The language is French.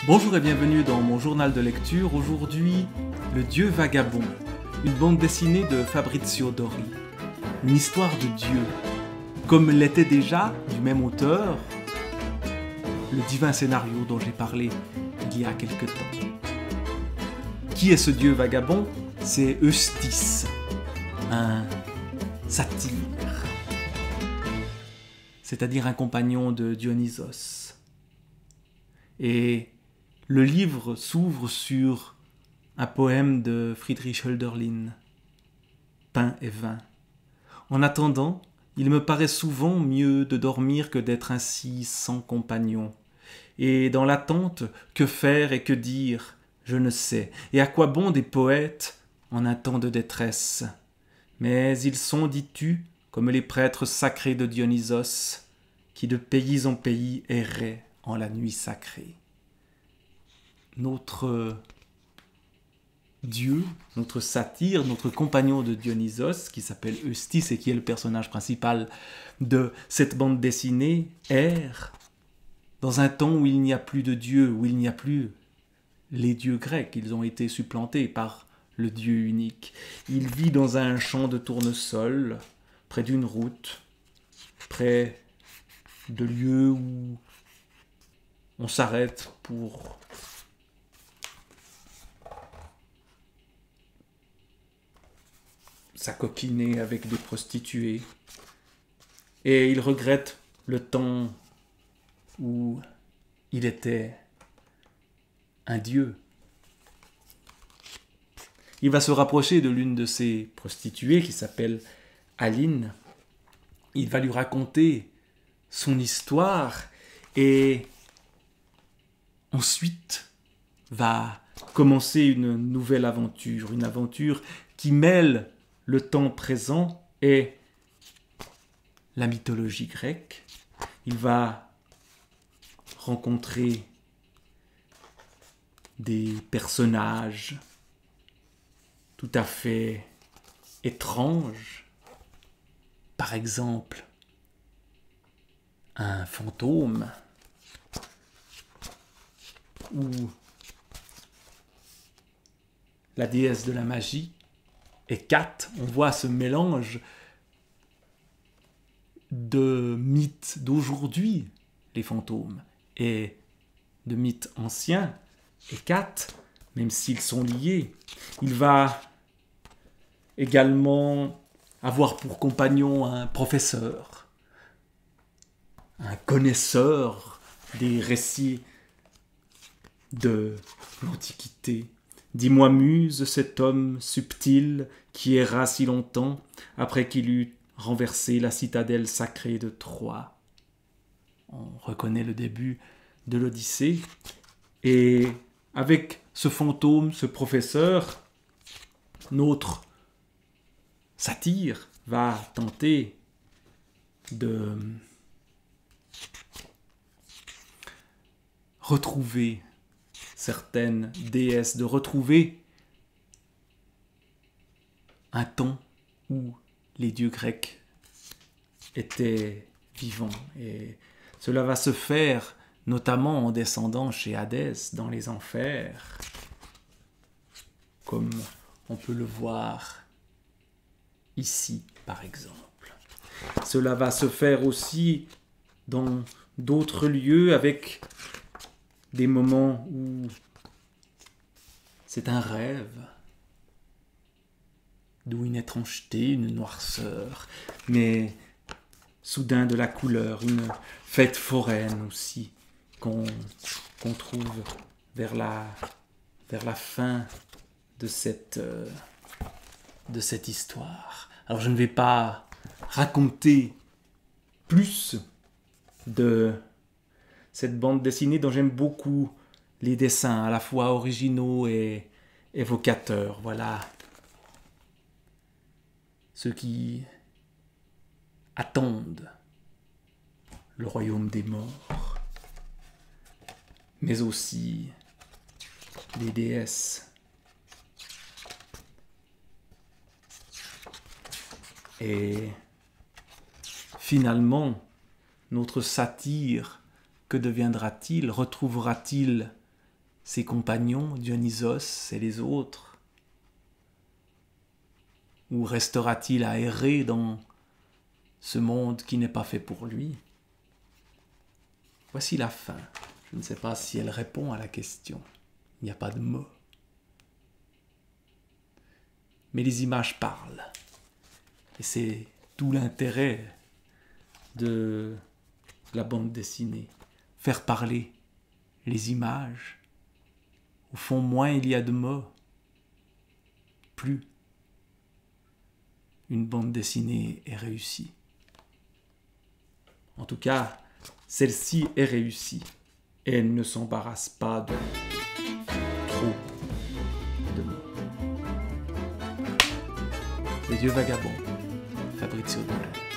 Bonjour et bienvenue dans mon journal de lecture. Aujourd'hui, Le Dieu vagabond, une bande dessinée de Fabrizio Dori. Une histoire de Dieu, comme l'était déjà, du même auteur, le divin scénario dont j'ai parlé il y a quelque temps. Qui est ce Dieu vagabond? C'est Eustace, un satyre, c'est-à-dire un compagnon de Dionysos. Et le livre s'ouvre sur un poème de Friedrich Hölderlin, Pain et vin. En attendant, il me paraît souvent mieux de dormir que d'être ainsi sans compagnon. Et dans l'attente, que faire et que dire, je ne sais. Et à quoi bon des poètes en un temps de détresse? Mais ils sont, dis-tu, comme les prêtres sacrés de Dionysos, qui de pays en pays erraient en la nuit sacrée. Notre Dieu, notre satyre, notre compagnon de Dionysos, qui s'appelle Eustace et qui est le personnage principal de cette bande dessinée, erre dans un temps où il n'y a plus de Dieu, où il n'y a plus les dieux grecs, ils ont été supplantés par le Dieu unique. Il vit dans un champ de tournesol, près d'une route, près de lieux où on s'arrête pour s'acoquiner avec des prostituées. Et il regrette le temps où il était un dieu. Il va se rapprocher de l'une de ces prostituées qui s'appelle Aline. Il va lui raconter son histoire et ensuite va commencer une nouvelle aventure, une aventure qui mêle le temps présent et la mythologie grecque. Il va rencontrer des personnages tout à fait étranges. Par exemple, un fantôme ou la déesse de la magie. Hécate, on voit ce mélange de mythes d'aujourd'hui, les fantômes, et de mythes anciens, Hécate, même s'ils sont liés. Il va également avoir pour compagnon un professeur, un connaisseur des récits de l'Antiquité. Dis-moi, Muse, cet homme subtil qui erra si longtemps après qu'il eut renversé la citadelle sacrée de Troie. On reconnaît le début de l'Odyssée. Et avec ce fantôme, ce professeur, notre satyre va tenter de retrouver certaines déesses, de retrouver un temps où les dieux grecs étaient vivants. Et cela va se faire notamment en descendant chez Hadès dans les enfers, comme on peut le voir ici par exemple. Cela va se faire aussi dans d'autres lieux avec des moments où c'est un rêve, d'où une étrangeté, une noirceur, mais soudain de la couleur, une fête foraine aussi, qu'on trouve vers la fin de cette histoire. Alors je ne vais pas raconter plus de cette bande dessinée dont j'aime beaucoup les dessins, à la fois originaux et évocateurs. Voilà. Ceux qui attendent le royaume des morts, mais aussi les déesses. Et finalement, notre satyre, que deviendra-t-il? Retrouvera-t-il ses compagnons, Dionysos et les autres? Ou restera-t-il à errer dans ce monde qui n'est pas fait pour lui? Voici la fin. Je ne sais pas si elle répond à la question. Il n'y a pas de mots. Mais les images parlent. Et c'est tout l'intérêt de la bande dessinée. Faire parler les images. Au fond, moins il y a de mots, plus une bande dessinée est réussie. En tout cas, celle-ci est réussie. Et elle ne s'embarrasse pas de trop de mots. Les yeux vagabonds, Fabrizio Dore.